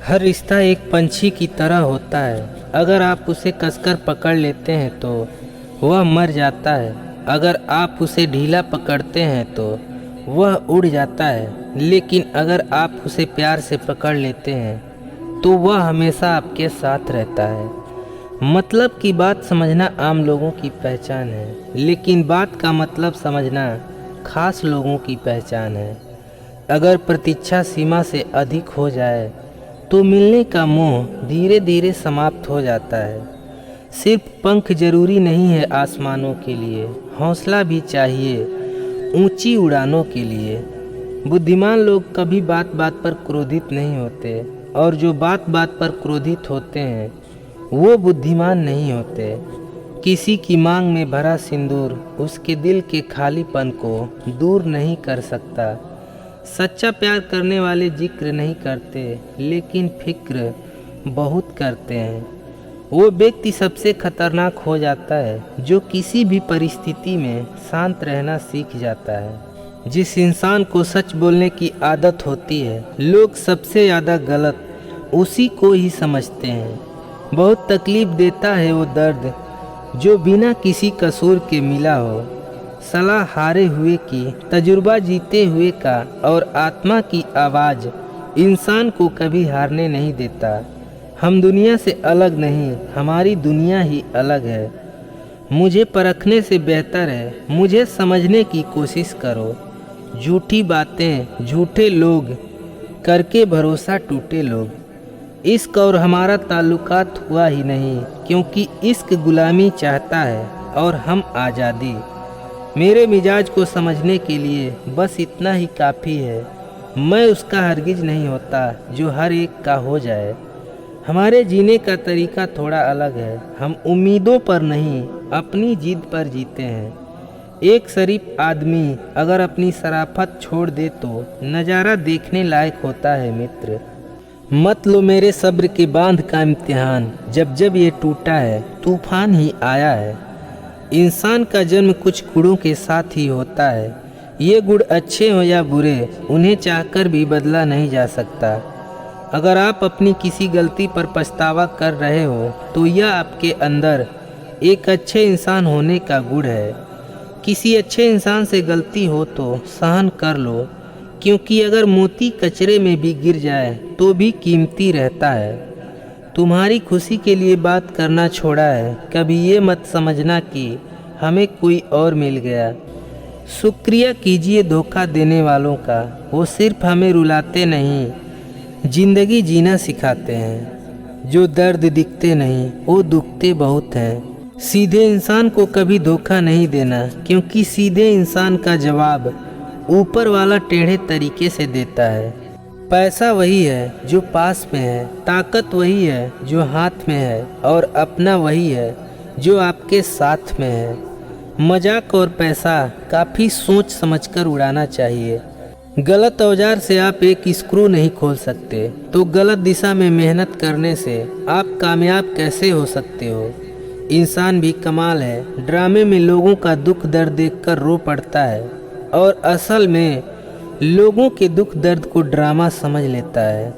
हर रिश्ता एक पंछी की तरह होता है। अगर आप उसे कसकर पकड़ लेते हैं तो वह मर जाता है। अगर आप उसे ढीला पकड़ते हैं तो वह उड़ जाता है। लेकिन अगर आप उसे प्यार से पकड़ लेते हैं तो वह हमेशा आपके साथ रहता है। मतलब की बात समझना आम लोगों की पहचान है, लेकिन बात का मतलब समझना खास लोगों की पहचान है। अगर प्रतीक्षा सीमा से अधिक हो जाए तो मिलने का मोह धीरे धीरे समाप्त हो जाता है। सिर्फ पंख जरूरी नहीं है आसमानों के लिए, हौसला भी चाहिए ऊंची उड़ानों के लिए। बुद्धिमान लोग कभी बात बात पर क्रोधित नहीं होते, और जो बात बात पर क्रोधित होते हैं वो बुद्धिमान नहीं होते। किसी की मांग में भरा सिंदूर उसके दिल के खालीपन को दूर नहीं कर सकता। सच्चा प्यार करने वाले जिक्र नहीं करते, लेकिन फिक्र बहुत करते हैं। वो व्यक्ति सबसे खतरनाक हो जाता है जो किसी भी परिस्थिति में शांत रहना सीख जाता है। जिस इंसान को सच बोलने की आदत होती है, लोग सबसे ज़्यादा गलत उसी को ही समझते हैं। बहुत तकलीफ देता है वो दर्द जो बिना किसी कसूर के मिला हो। सलाह हारे हुए की, तजुर्बा जीते हुए का, और आत्मा की आवाज़ इंसान को कभी हारने नहीं देता। हम दुनिया से अलग नहीं, हमारी दुनिया ही अलग है। मुझे परखने से बेहतर है मुझे समझने की कोशिश करो। झूठी बातें झूठे लोग करके भरोसा टूटे लोग। इश्क और हमारा ताल्लुकात हुआ ही नहीं, क्योंकि इश्क गुलामी चाहता है और हम आज़ादी। मेरे मिजाज को समझने के लिए बस इतना ही काफ़ी है। मैं उसका हरगिज नहीं होता जो हर एक का हो जाए। हमारे जीने का तरीका थोड़ा अलग है। हम उम्मीदों पर नहीं, अपनी जिद पर जीते हैं। एक शरीफ आदमी अगर अपनी शराफत छोड़ दे तो नज़ारा देखने लायक होता है। मित्र, मत लो मेरे सब्र के बांध का इम्तिहान। जब जब ये टूटा है तूफान ही आया है। इंसान का जन्म कुछ गुणों के साथ ही होता है। ये गुण अच्छे हो या बुरे, उन्हें चाहकर भी बदला नहीं जा सकता। अगर आप अपनी किसी गलती पर पछतावा कर रहे हो तो यह आपके अंदर एक अच्छे इंसान होने का गुण है। किसी अच्छे इंसान से गलती हो तो सहन कर लो, क्योंकि अगर मोती कचरे में भी गिर जाए तो भी कीमती रहता है। तुम्हारी खुशी के लिए बात करना छोड़ा है, कभी ये मत समझना कि हमें कोई और मिल गया। शुक्रिया कीजिए धोखा देने वालों का, वो सिर्फ हमें रुलाते नहीं, जिंदगी जीना सिखाते हैं। जो दर्द दिखते नहीं वो दुखते बहुत हैं। सीधे इंसान को कभी धोखा नहीं देना, क्योंकि सीधे इंसान का जवाब ऊपर वाला टेढ़े तरीके से देता है। पैसा वही है जो पास में है, ताकत वही है जो हाथ में है, और अपना वही है जो आपके साथ में है। मजाक और पैसा काफ़ी सोच समझकर उड़ाना चाहिए। गलत औजार से आप एक स्क्रू नहीं खोल सकते, तो गलत दिशा में मेहनत करने से आप कामयाब कैसे हो सकते हो। इंसान भी कमाल है, ड्रामे में लोगों का दुख दर्द देखकर रो पड़ता है, और असल में लोगों के दुख दर्द को ड्रामा समझ लेता है।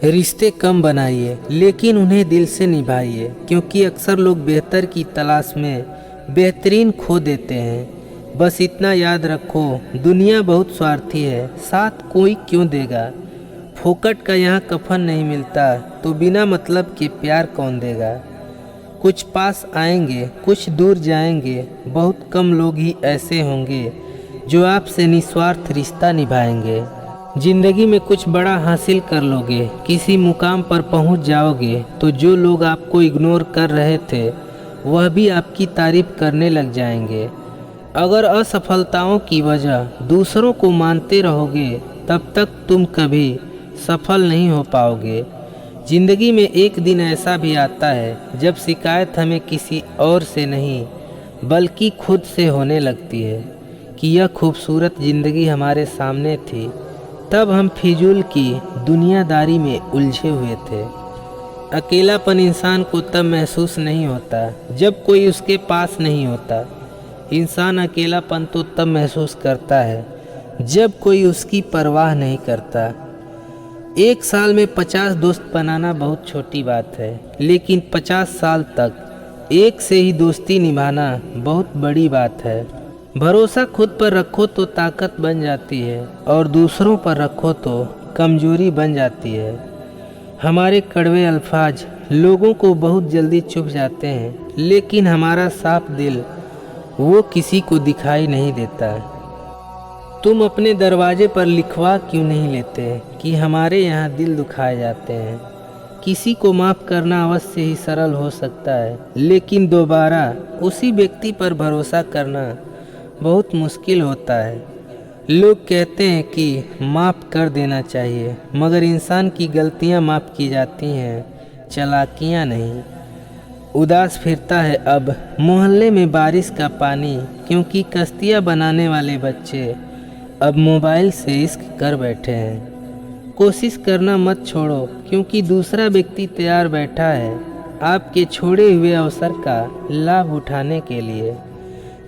रिश्ते कम बनाइए, लेकिन उन्हें दिल से निभाइए, क्योंकि अक्सर लोग बेहतर की तलाश में बेहतरीन खो देते हैं। बस इतना याद रखो, दुनिया बहुत स्वार्थी है, साथ कोई क्यों देगा। फोकट का यहाँ कफन नहीं मिलता, तो बिना मतलब के प्यार कौन देगा। कुछ पास आएंगे, कुछ दूर जाएंगे, बहुत कम लोग ही ऐसे होंगे जो आपसे निस्वार्थ रिश्ता निभाएंगे। जिंदगी में कुछ बड़ा हासिल कर लोगे, किसी मुकाम पर पहुंच जाओगे, तो जो लोग आपको इग्नोर कर रहे थे वह भी आपकी तारीफ करने लग जाएंगे। अगर असफलताओं की वजह दूसरों को मानते रहोगे, तब तक तुम कभी सफल नहीं हो पाओगे। जिंदगी में एक दिन ऐसा भी आता है जब शिकायत हमें किसी और से नहीं बल्कि खुद से होने लगती है कि यह खूबसूरत ज़िंदगी हमारे सामने थी, तब हम फिजूल की दुनियादारी में उलझे हुए थे। अकेलापन इंसान को तब महसूस नहीं होता जब कोई उसके पास नहीं होता। इंसान अकेलापन तो तब महसूस करता है जब कोई उसकी परवाह नहीं करता। एक साल में 50 दोस्त बनाना बहुत छोटी बात है, लेकिन 50 साल तक एक से ही दोस्ती निभाना बहुत बड़ी बात है। भरोसा खुद पर रखो तो ताकत बन जाती है और दूसरों पर रखो तो कमजोरी बन जाती है। हमारे कड़वे अल्फाज लोगों को बहुत जल्दी चुभ जाते हैं, लेकिन हमारा साफ दिल वो किसी को दिखाई नहीं देता। तुम अपने दरवाजे पर लिखवा क्यों नहीं लेते कि हमारे यहाँ दिल दुखाए जाते हैं। किसी को माफ़ करना अवश्य ही सरल हो सकता है, लेकिन दोबारा उसी व्यक्ति पर भरोसा करना बहुत मुश्किल होता है। लोग कहते हैं कि माफ़ कर देना चाहिए, मगर इंसान की गलतियाँ माफ़ की जाती हैं, चालाकियाँ नहीं। उदास फिरता है अब मोहल्ले में बारिश का पानी, क्योंकि कश्तियाँ बनाने वाले बच्चे अब मोबाइल से इश्क कर बैठे हैं। कोशिश करना मत छोड़ो, क्योंकि दूसरा व्यक्ति तैयार बैठा है आपके छोड़े हुए अवसर का लाभ उठाने के लिए।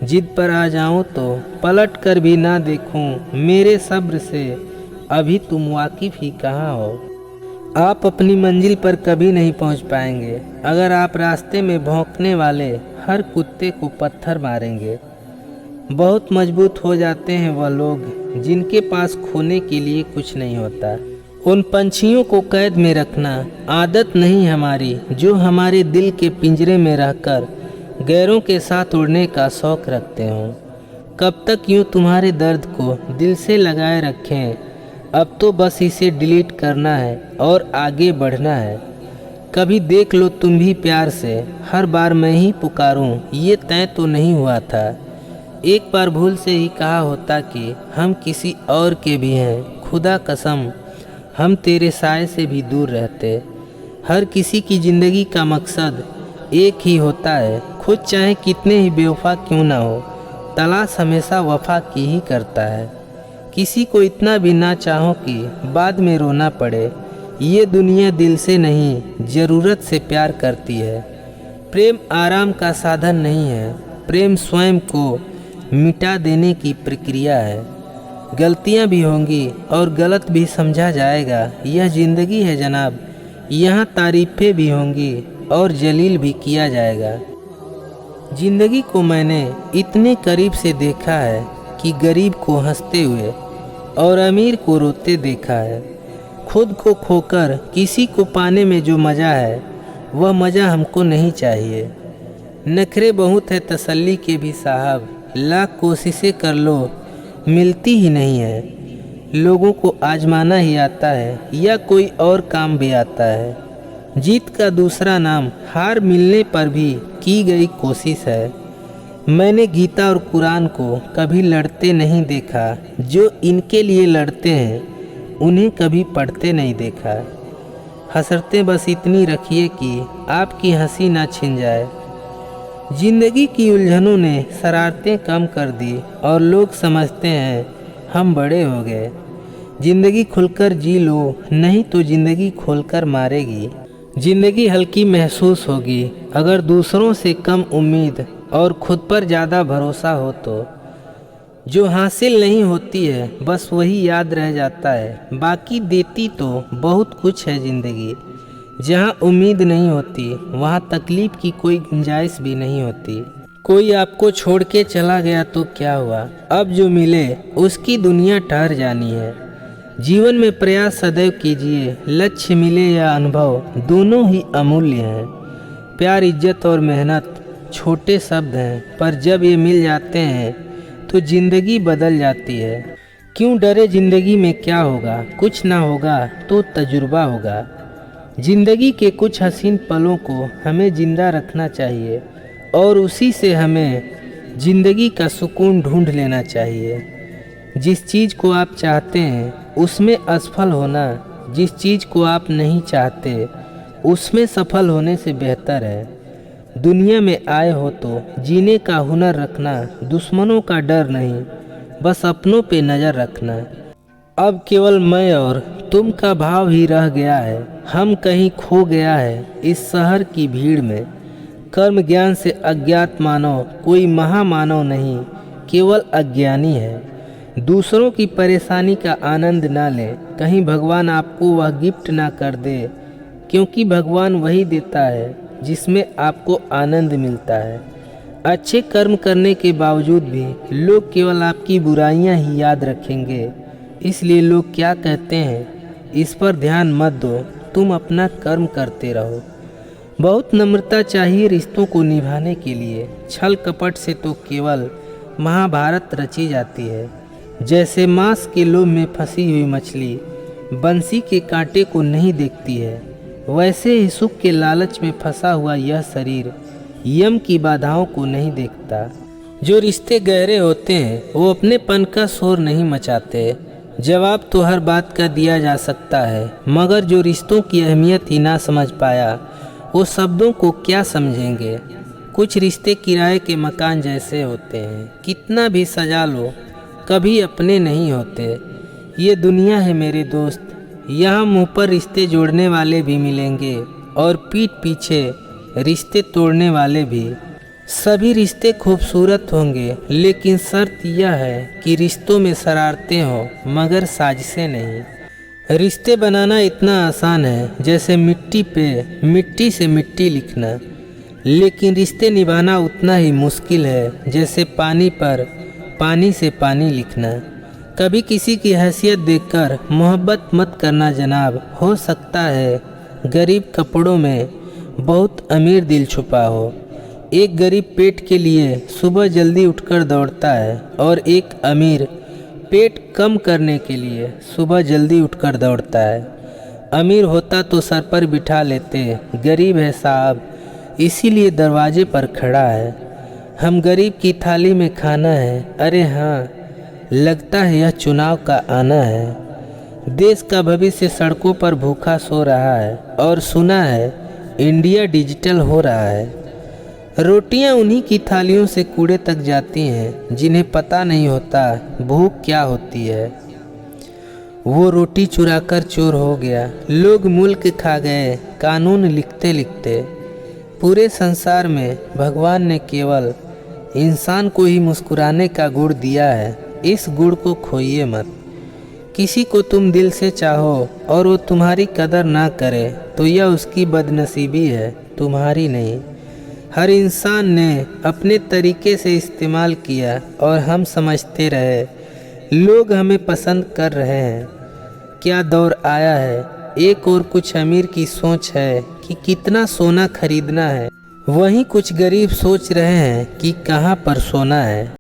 जिद पर आ जाऊं तो पलट कर भी ना देखूं, मेरे सब्र से अभी तुम वाकिफ़ ही कहाँ हो। आप अपनी मंजिल पर कभी नहीं पहुंच पाएंगे अगर आप रास्ते में भौंकने वाले हर कुत्ते को पत्थर मारेंगे। बहुत मजबूत हो जाते हैं वह लोग जिनके पास खोने के लिए कुछ नहीं होता। उन पंछियों को कैद में रखना आदत नहीं हमारी, जो हमारे दिल के पिंजरे में रहकर गैरों के साथ उड़ने का शौक़ रखते हों। कब तक यूँ तुम्हारे दर्द को दिल से लगाए रखें। अब तो बस इसे डिलीट करना है और आगे बढ़ना है। कभी देख लो तुम भी प्यार से, हर बार मैं ही पुकारूं ये तय तो नहीं हुआ था। एक बार भूल से ही कहा होता कि हम किसी और के भी हैं, खुदा कसम हम तेरे साए से भी दूर रहते। हर किसी की ज़िंदगी का मकसद एक ही होता है, खुद चाहे कितने ही बेवफा क्यों ना हो, तलाश हमेशा वफा की ही करता है। किसी को इतना भी ना चाहो कि बाद में रोना पड़े। ये दुनिया दिल से नहीं ज़रूरत से प्यार करती है। प्रेम आराम का साधन नहीं है, प्रेम स्वयं को मिटा देने की प्रक्रिया है। गलतियाँ भी होंगी और गलत भी समझा जाएगा, यह ज़िंदगी है जनाब। यहाँ तारीफ़ें भी होंगी और जलील भी किया जाएगा। ज़िंदगी को मैंने इतने करीब से देखा है कि गरीब को हंसते हुए और अमीर को रोते देखा है। खुद को खोकर किसी को पाने में जो मज़ा है वह मज़ा हमको नहीं चाहिए। नखरे बहुत है तसल्ली के भी साहब, लाख कोशिशें कर लो मिलती ही नहीं है। लोगों को आजमाना ही आता है या कोई और काम भी आता है। जीत का दूसरा नाम हार मिलने पर भी की गई कोशिश है। मैंने गीता और कुरान को कभी लड़ते नहीं देखा, जो इनके लिए लड़ते हैं उन्हें कभी पढ़ते नहीं देखा। हसरतें बस इतनी रखिए कि आपकी हंसी ना छिन जाए। जिंदगी की उलझनों ने शरारतें कम कर दी और लोग समझते हैं हम बड़े हो गए। जिंदगी खुलकर जी लो, नहीं तो जिंदगी खोलकर मारेगी। जिंदगी हल्की महसूस होगी अगर दूसरों से कम उम्मीद और खुद पर ज़्यादा भरोसा हो तो। जो हासिल नहीं होती है बस वही याद रह जाता है, बाकी देती तो बहुत कुछ है ज़िंदगी। जहाँ उम्मीद नहीं होती वहाँ तकलीफ़ की कोई गुंजाइश भी नहीं होती। कोई आपको छोड़ के चला गया तो क्या हुआ, अब जो मिले उसकी दुनिया ठहर जानी है। जीवन में प्रयास सदैव कीजिए, लक्ष्य मिले या अनुभव दोनों ही अमूल्य हैं। प्यार, इज्जत और मेहनत छोटे शब्द हैं, पर जब ये मिल जाते हैं तो ज़िंदगी बदल जाती है। क्यों डरे, ज़िंदगी में क्या होगा, कुछ ना होगा तो तजुर्बा होगा। ज़िंदगी के कुछ हसीन पलों को हमें ज़िंदा रखना चाहिए और उसी से हमें ज़िंदगी का सुकून ढूंढ लेना चाहिए। जिस चीज़ को आप चाहते हैं उसमें असफल होना, जिस चीज़ को आप नहीं चाहते उसमें सफल होने से बेहतर है। दुनिया में आए हो तो जीने का हुनर रखना, दुश्मनों का डर नहीं, बस अपनों पे नज़र रखना। अब केवल मैं और तुम का भाव ही रह गया है, हम कहीं खो गया है इस शहर की भीड़ में। कर्म ज्ञान से अज्ञात मानव कोई महामानव नहीं, केवल अज्ञानी है। दूसरों की परेशानी का आनंद ना लें, कहीं भगवान आपको वह गिफ्ट ना कर दे, क्योंकि भगवान वही देता है जिसमें आपको आनंद मिलता है। अच्छे कर्म करने के बावजूद भी लोग केवल आपकी बुराइयां ही याद रखेंगे, इसलिए लोग क्या कहते हैं इस पर ध्यान मत दो, तुम अपना कर्म करते रहो। बहुत नम्रता चाहिए रिश्तों को निभाने के लिए, छल कपट से तो केवल महाभारत रची जाती है। जैसे मांस के लोभ में फंसी हुई मछली बंसी के कांटे को नहीं देखती है, वैसे ही सुख के लालच में फंसा हुआ यह शरीर यम की बाधाओं को नहीं देखता। जो रिश्ते गहरे होते हैं वो अपनेपन का शोर नहीं मचाते। जवाब तो हर बात का दिया जा सकता है, मगर जो रिश्तों की अहमियत ही ना समझ पाया वो शब्दों को क्या समझेंगे। कुछ रिश्ते किराए के मकान जैसे होते हैं, कितना भी सजा लो कभी अपने नहीं होते। ये दुनिया है मेरे दोस्त, यहाँ मुँह पर रिश्ते जोड़ने वाले भी मिलेंगे और पीठ पीछे रिश्ते तोड़ने वाले भी। सभी रिश्ते खूबसूरत होंगे, लेकिन शर्त यह है कि रिश्तों में शरारतें हो मगर साजिशें नहीं। रिश्ते बनाना इतना आसान है जैसे मिट्टी पे मिट्टी से मिट्टी लिखना, लेकिन रिश्ते निभाना उतना ही मुश्किल है जैसे पानी पर पानी से पानी लिखना। कभी किसी की हैसियत देखकर मोहब्बत मत करना जनाब, हो सकता है गरीब कपड़ों में बहुत अमीर दिल छुपा हो। एक गरीब पेट के लिए सुबह जल्दी उठकर दौड़ता है और एक अमीर पेट कम करने के लिए सुबह जल्दी उठकर दौड़ता है। अमीर होता तो सर पर बिठा लेते, गरीब है साहब इसीलिए दरवाजे पर खड़ा है। हम गरीब की थाली में खाना है, अरे हाँ लगता है यह चुनाव का आना है। देश का भविष्य सड़कों पर भूखा सो रहा है और सुना है इंडिया डिजिटल हो रहा है। रोटियां उन्हीं की थालियों से कूड़े तक जाती हैं जिन्हें पता नहीं होता भूख क्या होती है। वो रोटी चुराकर चोर हो गया, लोग मुल्क खा गए कानून लिखते लिखते। पूरे संसार में भगवान ने केवल इंसान को ही मुस्कुराने का गुण दिया है, इस गुण को खोइए मत। किसी को तुम दिल से चाहो और वो तुम्हारी कदर ना करे तो यह उसकी बदनसीबी है, तुम्हारी नहीं। हर इंसान ने अपने तरीके से इस्तेमाल किया और हम समझते रहे लोग हमें पसंद कर रहे हैं। क्या दौर आया है, एक और कुछ अमीर की सोच है कि कितना सोना खरीदना है, वहीं कुछ गरीब सोच रहे हैं कि कहाँ पर सोना है।